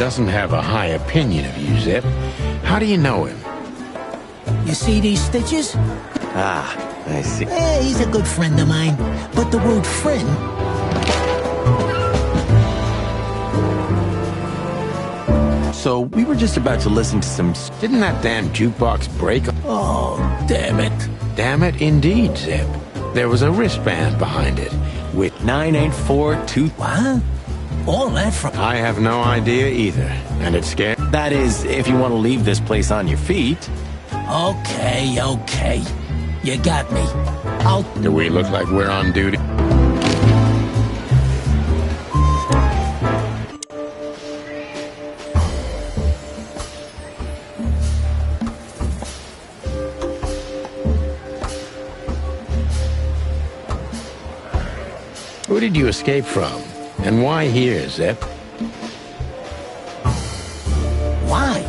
doesn't have a high opinion of you, Zip. How do you know him? You see these stitches? Ah, I see. He's a good friend of mine. But the word friend... So, we were just about to listen to some... Didn't that damn jukebox break? Oh, damn it. Damn it, indeed, Zip. There was a wristband behind it, with 9842... What? All that from... I have no idea either, and it scared... That is, if you want to leave this place on your feet. Okay. You got me. Do we look like we're on duty? Who did you escape from? And why here, Zip? Why?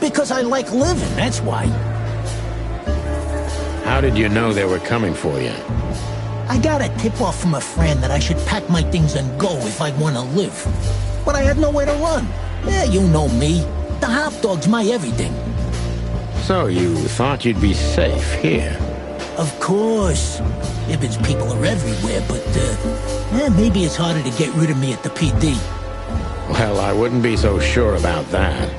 Because I like living, that's why. How did you know they were coming for you? I got a tip-off from a friend that I should pack my things and go if I want to live. But I had nowhere to run. You know me. The hot dog's my everything. So you thought you'd be safe here? Of course. Ibben's people are everywhere, but, maybe it's harder to get rid of me at the PD. Well, I wouldn't be so sure about that.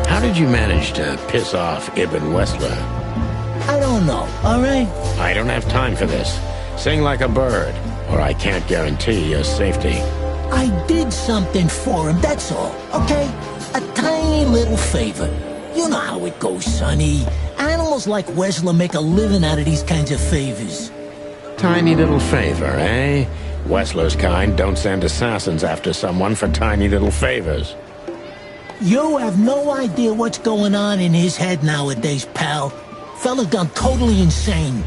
How did you manage to piss off Ibn Wessler? I don't know, all right? I don't have time for this. Sing like a bird, or I can't guarantee your safety. I did something for him, that's all, okay? A tiny little favor. You know how it goes, Sonny. Animals like Wessler make a living out of these kinds of favors. Tiny little favor, eh? Wessler's kind don't send assassins after someone for tiny little favors. You have no idea what's going on in his head nowadays, pal. Fella's gone totally insane.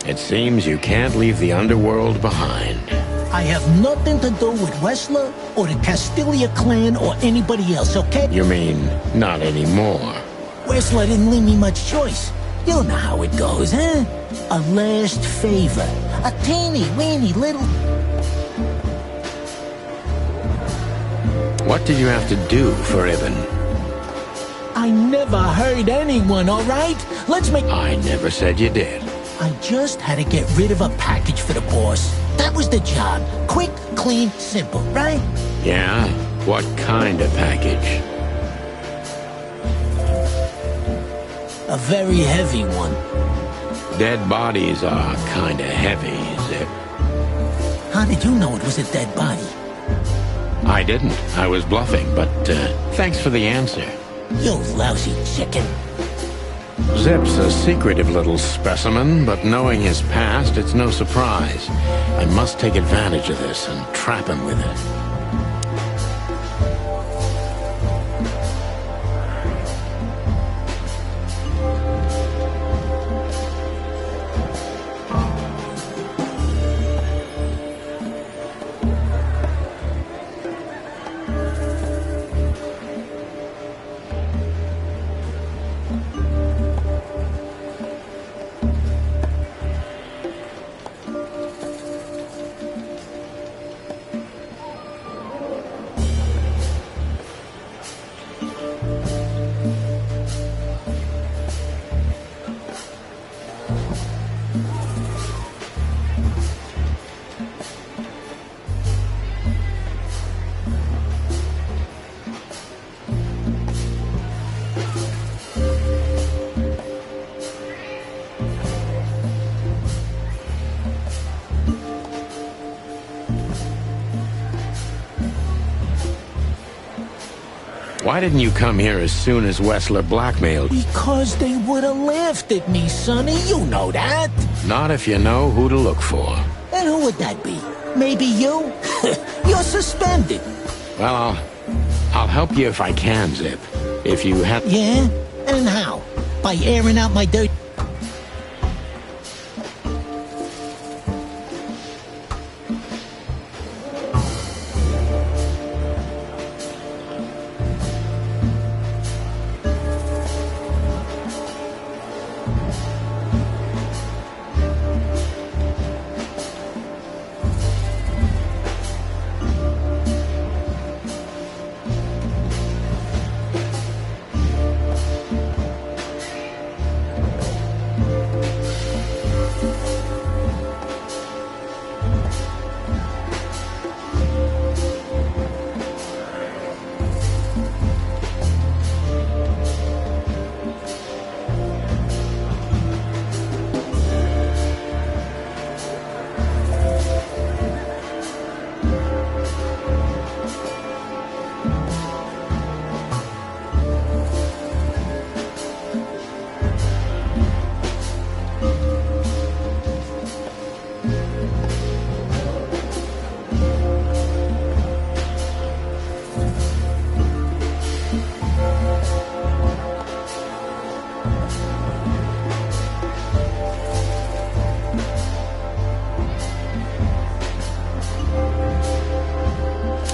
It seems you can't leave the underworld behind. I have nothing to do with Wessler or the Castilia clan or anybody else, okay? You mean, not anymore? Wessler didn't leave me much choice. You know how it goes, huh? A last favor. A teeny-weeny little... What did you have to do for Ibn? I never hurt anyone, all right? Let's make... I never said you did. I just had to get rid of a package for the boss. That was the job. Quick, clean, simple, right? Yeah? What kind of package? A very heavy one. Dead bodies are kinda heavy, Zip. How did you know it was a dead body? I didn't. I was bluffing, but thanks for the answer. You lousy chicken. Zip's a secretive little specimen, but knowing his past, it's no surprise. I must take advantage of this and trap him with it. Why didn't you come here as soon as Wessler blackmailed? Because they would have laughed at me, Sonny. You know that. Not if you know who to look for. And who would that be? Maybe you? You're suspended. Well, I'll help you if I can, Zip. If you had... Yeah? And how? By airing out my dirt?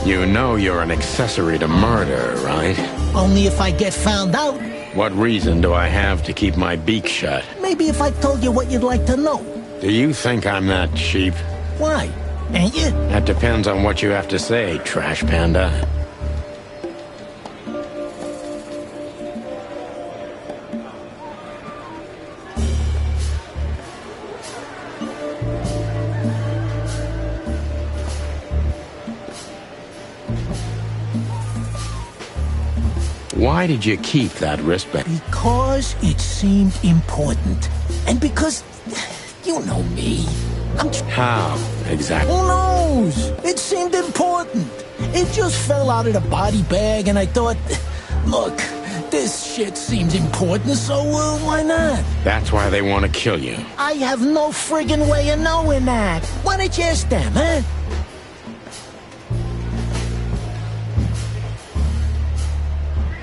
You know you're an accessory to murder, right? Only if I get found out. What reason do I have to keep my beak shut? Maybe if I told you what you'd like to know. Do you think I'm that cheap? Why? Ain't you? That depends on what you have to say, Trash Panda. Why did you keep that wristband? Because it seemed important. And because, you know me. How, exactly? Who knows? It seemed important. It just fell out of the body bag and I thought, look, this shit seems important, so why not? That's why they want to kill you. I have no friggin' way of knowing that. Why don't you ask them, huh?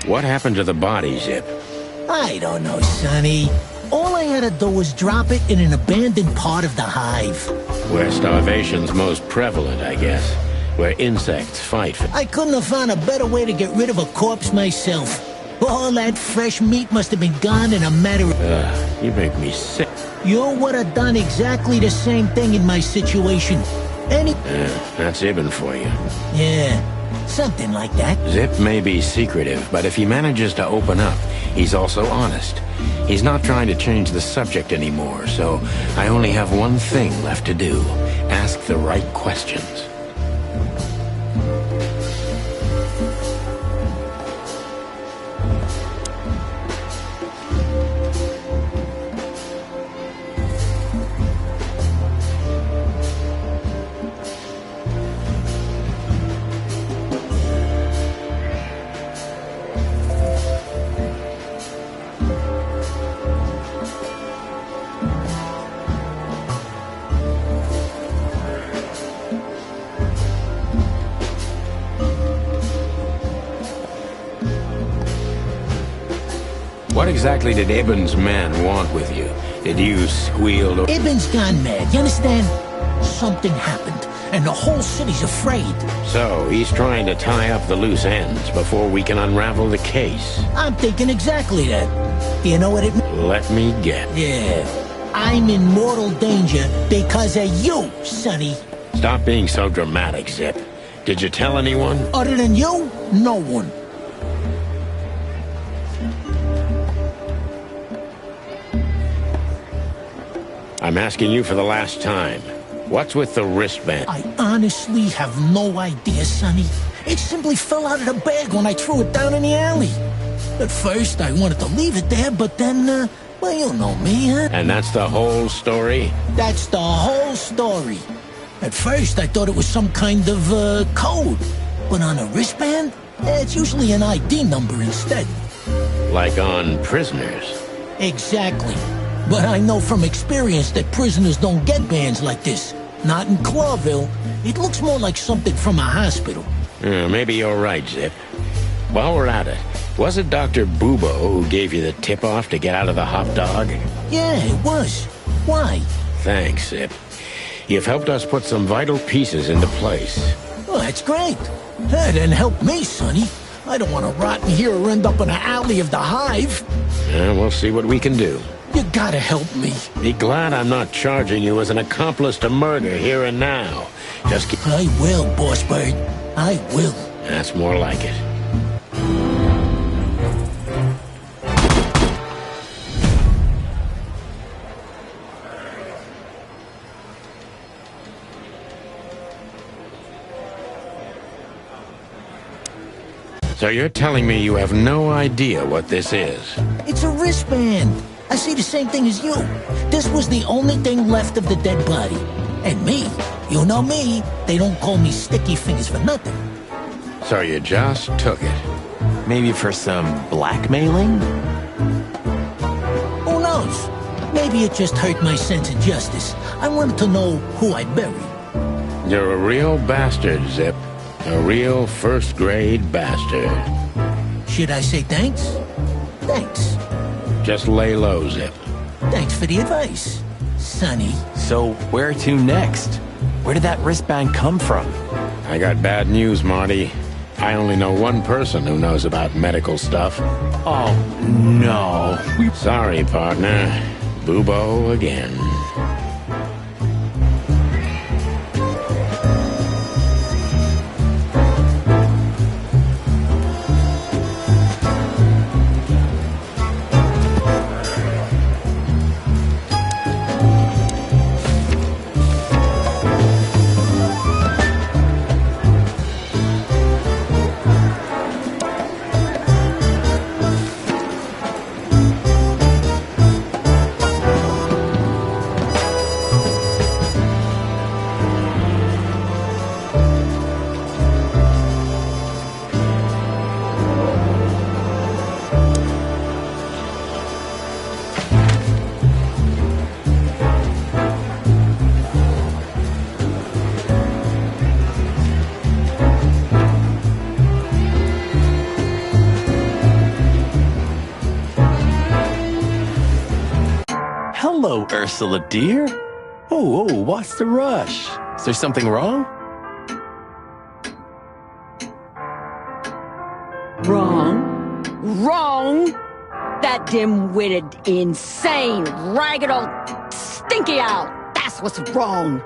What happened to the body, Zip? I don't know, Sonny. All I had to do was drop it in an abandoned part of the hive. Where starvation's most prevalent, I guess. Where insects fight for... I couldn't have found a better way to get rid of a corpse myself. All that fresh meat must have been gone in a matter of... you make me sick. You would have done exactly the same thing in my situation. That's Ibn for you. Yeah. Something like that. Zip may be secretive, but if he manages to open up, he's also honest. He's not trying to change the subject anymore, so I only have one thing left to do. Ask the right questions. What exactly did Ibn's men want with you? Did you squeal or... Ibn's gone mad, you understand? Something happened, and the whole city's afraid. So, he's trying to tie up the loose ends before we can unravel the case. I'm thinking exactly that. Do you know what it means? Let me get. Yeah. I'm in mortal danger because of you, Sonny. Stop being so dramatic, Zip. Did you tell anyone? Other than you, no one. I'm asking you for the last time. What's with the wristband? I honestly have no idea, Sonny. It simply fell out of the bag when I threw it down in the alley. At first, I wanted to leave it there, but then, well, you know me, huh? And that's the whole story? That's the whole story. At first, I thought it was some kind of, code. But on a wristband, it's usually an ID number instead. Like on prisoners? Exactly. But I know from experience that prisoners don't get bands like this. Not in Clawville. It looks more like something from a hospital. Maybe you're right, Zip. While we're at it, was it Dr. Bubo who gave you the tip-off to get out of the hot dog? Yeah, it was. Why? Thanks, Zip. You've helped us put some vital pieces into place. Well, that's great. That didn't help me, Sonny. I don't want to rot in here or end up in an alley of the Hive. We'll see what we can do. You gotta help me. Be glad I'm not charging you as an accomplice to murder here and now. Just keep... I will, Boss Bird. I will. That's more like it. So you're telling me you have no idea what this is? It's a wristband. I see the same thing as you. This was the only thing left of the dead body. And me, you know me, they don't call me Sticky Fingers for nothing. So you just took it? Maybe for some blackmailing? Who knows? Maybe it just hurt my sense of justice. I wanted to know who I buried. You're a real bastard, Zip. A real first-grade bastard. Should I say thanks? Thanks. Just lay low, Zip. Thanks for the advice, Sonny. So where to next? Where did that wristband come from? I got bad news, Marty. I only know one person who knows about medical stuff. Oh, no. Sorry, partner. Bubo again. Hello, Ursula, dear. Oh, what's the rush? Is there something wrong? Wrong? Wrong? That dim-witted, insane, ragged old stinky owl. That's what's wrong.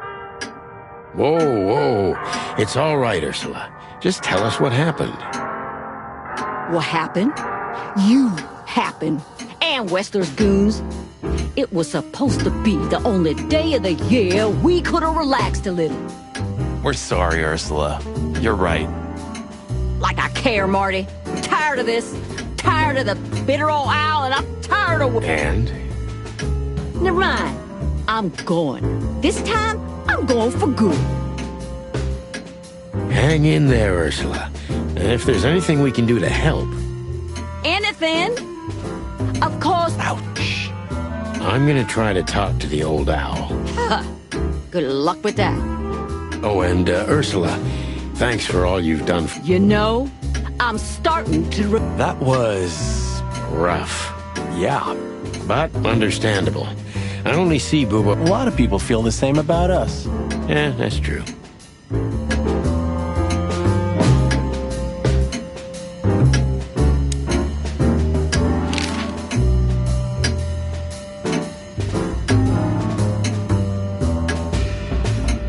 Whoa. It's all right, Ursula. Just tell us what happened. What happened? You happened. And Wester's goons. It was supposed to be the only day of the year we could have relaxed a little. We're sorry, Ursula. You're right. Like I care, Marty. I'm tired of this. Tired of the bitter old owl, and I'm tired of... And? Never mind. I'm going. This time, I'm going for good. Hang in there, Ursula. If there's anything we can do to help... Anything? Of course. Ouch. I'm gonna try to talk to the old owl. Good luck with that. Oh, and Ursula, thanks for all you've done. You know, I'm starting to... That was... Rough. yeah. But understandable. I only see Bubo... A lot of people feel the same about us. Yeah, that's true.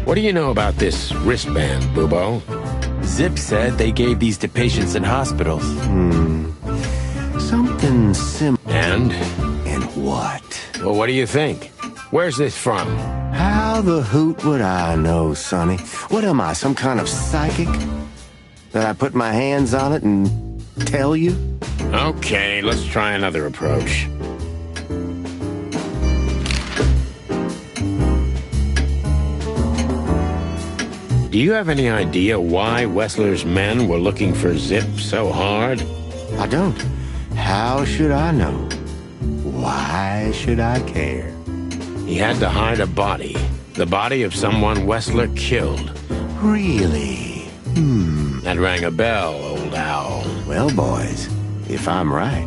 What do you know about this wristband, Bubo? Zip said they gave these to patients in hospitals. Something sim... And? And what? Well, what do you think? Where's this from? How the hoot would I know, Sonny? What am I, some kind of psychic? That I put my hands on it and tell you? Okay, let's try another approach. Do you have any idea why Wessler's men were looking for Zip so hard? I don't. How should I know? Why should I care? He had to hide a body. The body of someone Wessler killed. Really? That rang a bell, old owl. Well, boys, if I'm right,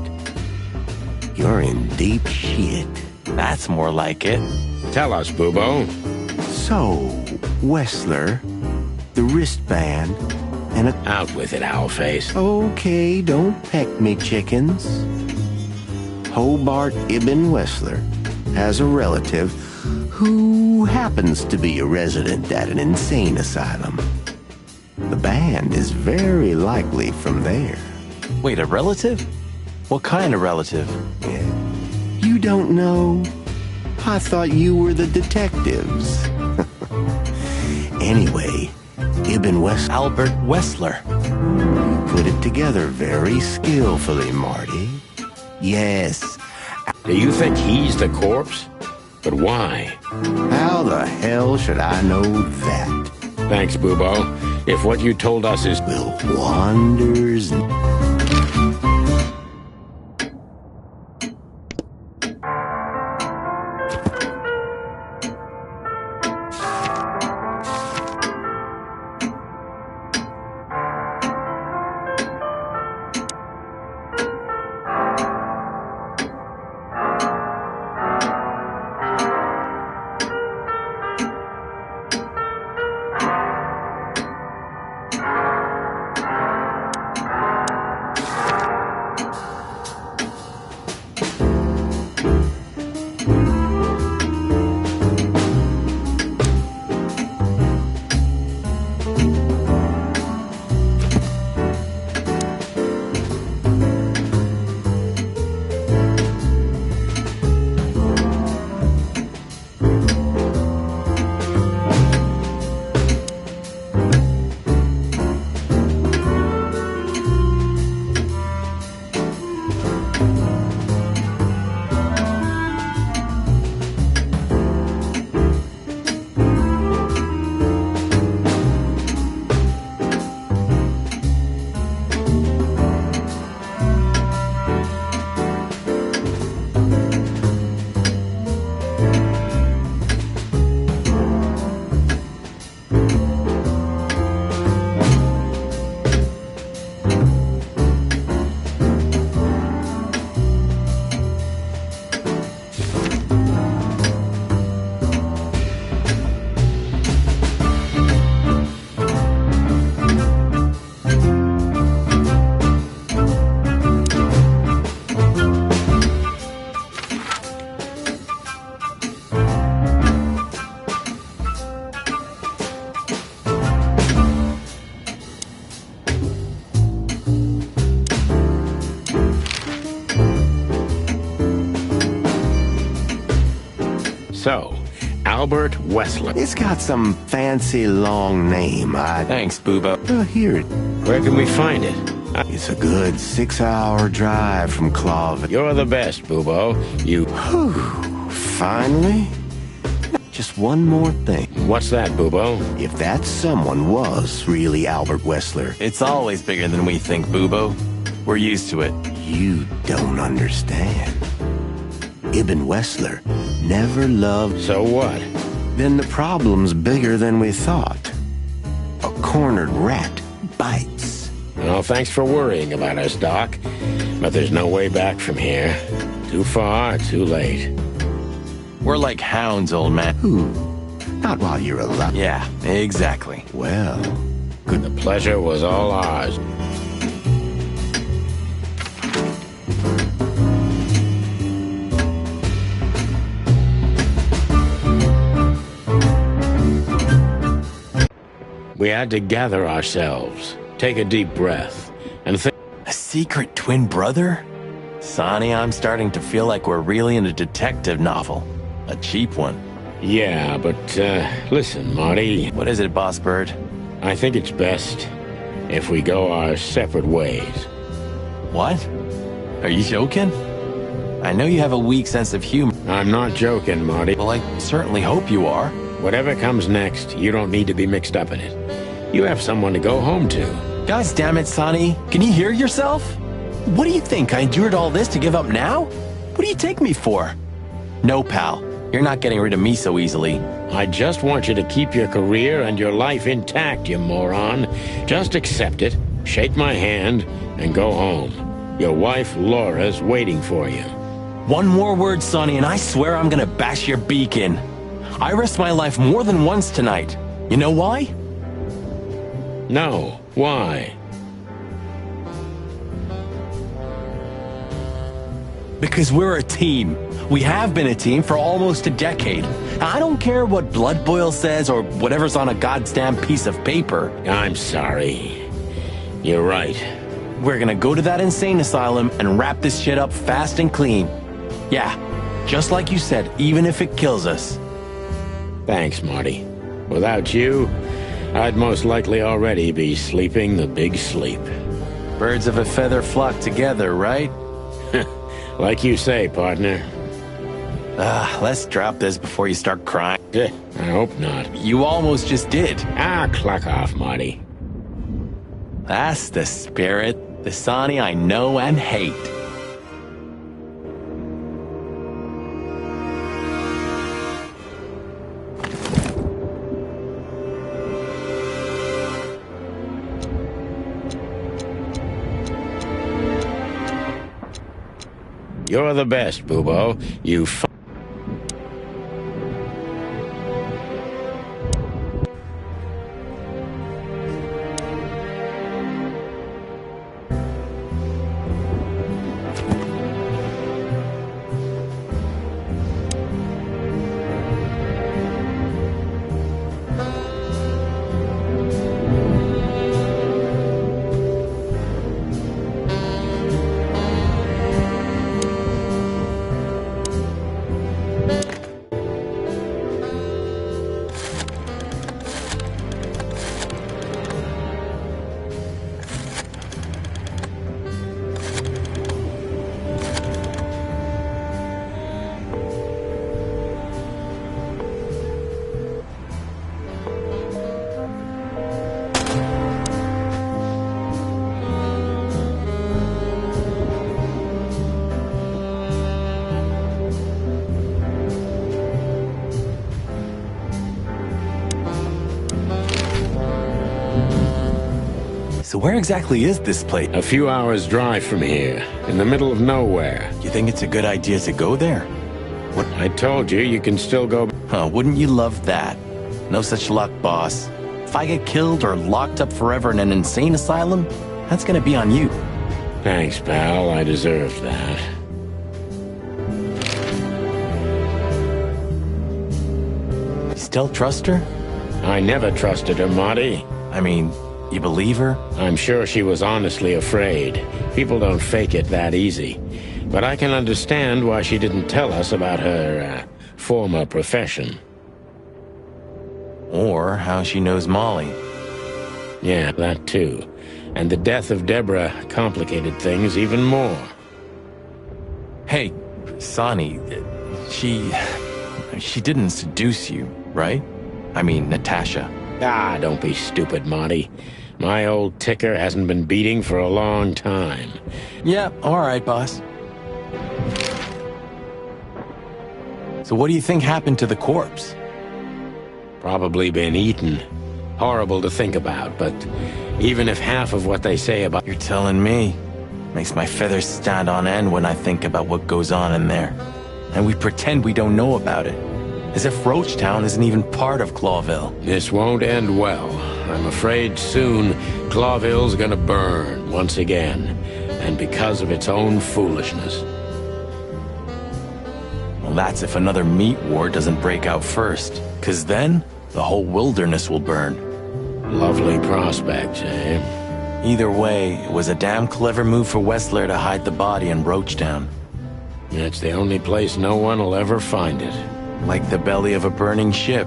you're in deep shit. That's more like it. Tell us, Bubo. So, Wessler, the wristband, and a... Out with it, Owlface. Okay, don't peck me, chickens. Hobart Ibn Wessler has a relative who happens to be a resident at an insane asylum. The band is very likely from there. Wait, a relative? What kind of relative? Yeah. You don't know? I thought you were the detectives. Anyway, Ibn Wessler... Albert Wessler. You put it together very skillfully, Marty. Yes. Do you think he's the corpse? But why? How the hell should I know that? Thanks, Bubo. If what you told us is... Will wonders... So, Albert Wessler. It's got some fancy long name. Thanks, Bubo. Here, Where can we find it? it's a good 6-hour drive from Clovis. You're the best, Bubo. You... Finally? Just one more thing. What's that, Bubo? If that someone was really Albert Wessler, It's always bigger than we think, Bubo. We're used to it. you don't understand. Ibn Wessler never loved... So what? Then the problem's bigger than we thought. A cornered rat bites. Well, thanks for worrying about us, Doc. But there's no way back from here. Too far, too late. We're like hounds, old man. Who? Not while you're alive. Yeah, exactly. Well, The pleasure was all ours. We had to gather ourselves, take a deep breath, and think. A secret twin brother? Sonny, I'm starting to feel like we're really in a detective novel. A cheap one. Yeah, but, listen, Marty. What is it, Boss Bird? I think it's best if we go our separate ways. What? Are you joking? I know you have a weak sense of humor. I'm not joking, Marty. Well, I certainly hope you are. Whatever comes next, you don't need to be mixed up in it. You have someone to go home to. Guys, damn it, Sonny. Can you hear yourself? What do you think? I endured all this to give up now? What do you take me for? No, pal. You're not getting rid of me so easily. I just want you to keep your career and your life intact, you moron. Just accept it, shake my hand, and go home. Your wife, Laura's waiting for you. One more word, Sonny, and I swear I'm gonna bash your beak in. I risked my life more than once tonight. You know why? No. Why? Because we're a team. We have been a team for almost a decade. I don't care what Blood Boil says or whatever's on a goddamn piece of paper. I'm sorry. You're right. We're gonna go to that insane asylum and wrap this shit up fast and clean. Yeah, just like you said, even if it kills us. Thanks, Marty. Without you, I'd most likely already be sleeping the big sleep. Birds of a feather flock together, right? Like you say, partner. Let's drop this before you start crying. I hope not. You almost just did. Clock off, Marty. That's the spirit, the Sonny I know and hate. You're the best, Bubo. You So where exactly is this place? A few hours' drive from here, in the middle of nowhere. You think it's a good idea to go there? What? I told you, you can still go. Wouldn't you love that? No such luck, boss. If I get killed or locked up forever in an insane asylum, that's gonna be on you. Thanks, pal. I deserved that. You still trust her? I never trusted her, Marty. I mean, you believe her? I'm sure she was honestly afraid. People don't fake it that easy. But I can understand why she didn't tell us about her, former profession. Or how she knows Molly. Yeah, that too. And the death of Deborah complicated things even more. Hey, Sonny, she didn't seduce you, right? I mean, Natasha. Don't be stupid, Marty. My old ticker hasn't been beating for a long time. Yeah, all right, boss. So what do you think happened to the corpse? Probably been eaten. Horrible to think about, but even if half of what they say about... You're telling me. Makes my feathers stand on end when I think about what goes on in there. And we pretend we don't know about it. As if Roachtown isn't even part of Clawville. This won't end well. I'm afraid soon Clawville's gonna burn once again. And because of its own foolishness. Well, that's if another meat war doesn't break out first. 'Cause then, the whole wilderness will burn. Lovely prospects, eh? Either way, it was a damn clever move for Wessler to hide the body in Roachtown. It's the only place no one will ever find it. Like the belly of a burning ship.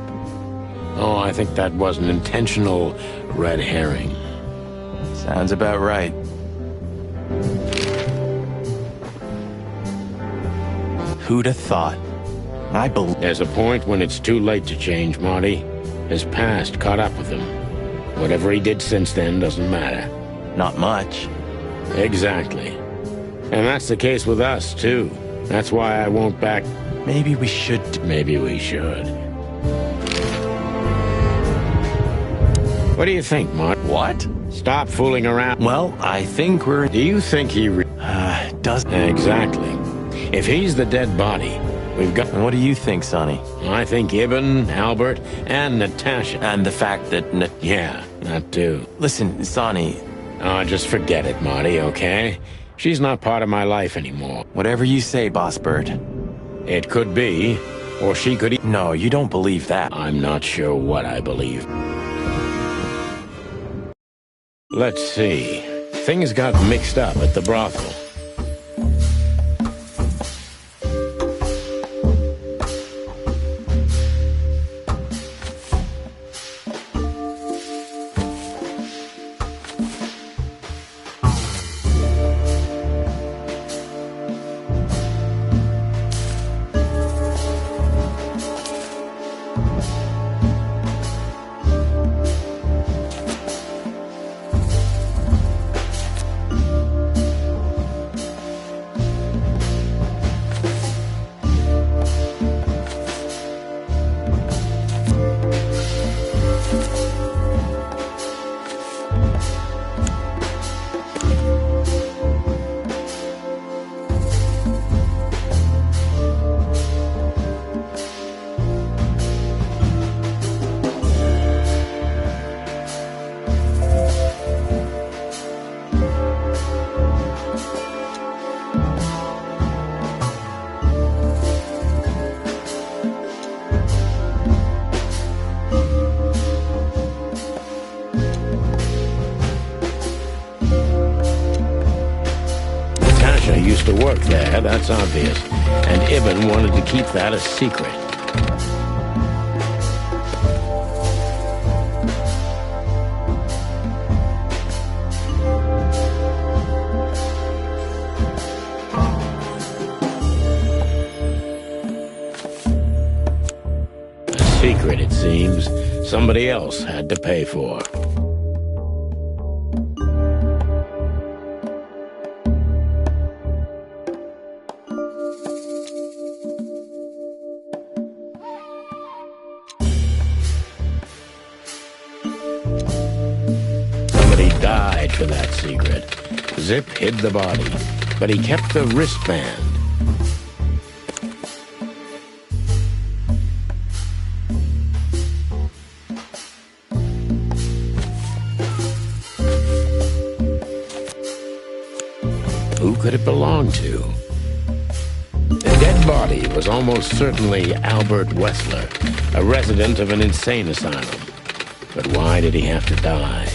Oh, I think that was an intentional red herring. Sounds about right. Who'd have thought? I believe... There's a point when it's too late to change, Marty. His past caught up with him. Whatever he did since then doesn't matter. Not much. Exactly. And that's the case with us, too. That's why I won't back... Maybe we should... Maybe we should. What do you think, Mart? What? Stop fooling around. Well, I think we're... Do you think he doesn't... Exactly. If he's the dead body, we've got... And what do you think, Sonny? I think Ibn, Albert, and Natasha. And the fact that... Yeah, that too. Listen, Sonny... Oh, just forget it, Marty, okay? She's not part of my life anymore. Whatever you say, Boss Bird. It could be, or she could... No, you don't believe that. I'm not sure what I believe. Let's see. Things got mixed up at the brothel. Used to work there, that's obvious. And Ibn wanted to keep that a secret. A secret, it seems. Somebody else had to pay for. Died for that secret. Zip hid the body, but he kept the wristband. Who could it belong to? The dead body was almost certainly Albert Wessler, a resident of an insane asylum. But why did he have to die?